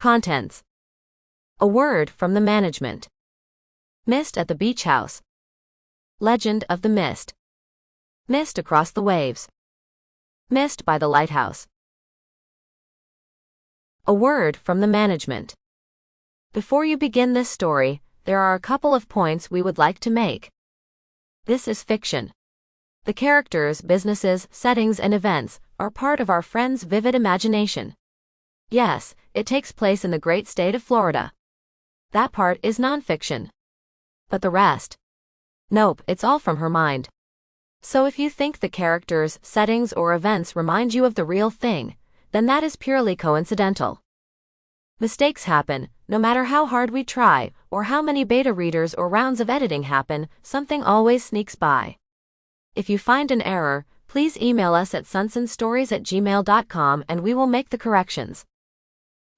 Contents. A word from the management. Mist at the beach house. Legend of the mist. Mist across the waves. Mist by the lighthouse. A word from the management. Before you begin this story, there are a couple of points we would like to make. This is fiction. The characters, businesses, settings, and events are part of our friend's vivid imagination. Yes, it takes place in the great state of Florida. That part is nonfiction. But the rest? Nope, it's all from her mind. So if you think the characters, settings, or events remind you of the real thing, then that is purely coincidental. Mistakes happen, no matter how hard we try, or how many beta readers or rounds of editing happen, something always sneaks by. If you find an error, please email us at sunsonstories@gmail.com and we will make the corrections.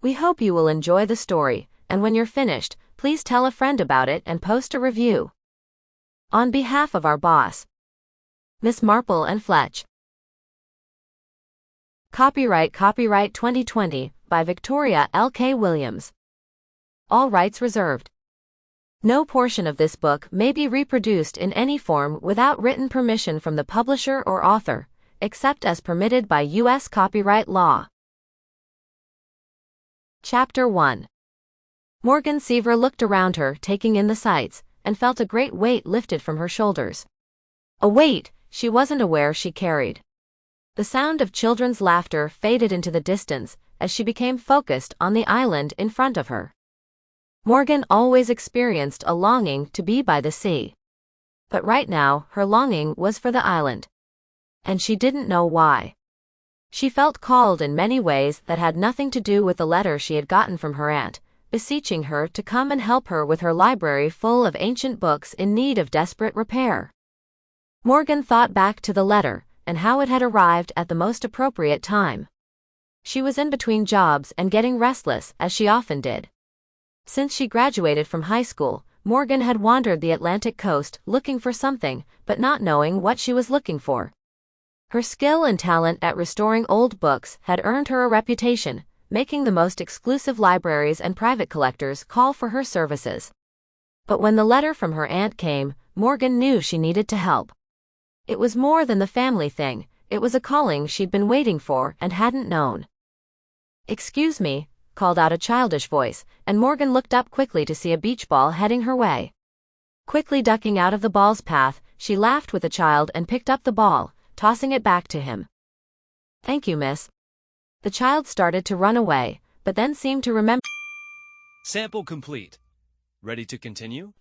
We hope you will enjoy the story, and when you're finished, please tell a friend about it and post a review. On behalf of our boss, Miss Marple and Fletch. Copyright 2020 by Victoria L.K. Williams. All rights reserved. No portion of this book may be reproduced in any form without written permission from the publisher or author, except as permitted by U.S. copyright law. Chapter 1. Morgan Seaver looked around her, taking in the sights, and felt a great weight lifted from her shoulders. A weight she wasn't aware she carried. The sound of children's laughter faded into the distance as she became focused on the island in front of her. Morgan always experienced a longing to be by the sea. But right now, her longing was for the island. And she didn't know why. She felt called in many ways that had nothing to do with the letter she had gotten from her aunt, beseeching her to come and help her with her library full of ancient books in need of desperate repair. Morgan thought back to the letter, and how it had arrived at the most appropriate time. She was in between jobs and getting restless, as she often did. Since she graduated from high school, Morgan had wandered the Atlantic coast looking for something, but not knowing what she was looking for. Her skill and talent at restoring old books had earned her a reputation, making the most exclusive libraries and private collectors call for her services. But when the letter from her aunt came, Morgan knew she needed to help. It was more than the family thing, it was a calling she'd been waiting for and hadn't known. "Excuse me," called out a childish voice, and Morgan looked up quickly to see a beach ball heading her way. Quickly ducking out of the ball's path, she laughed with the child and picked up the ball, tossing it back to him. "Thank you, miss." The child started to run away, but then seemed to remember. Sample complete. Ready to continue?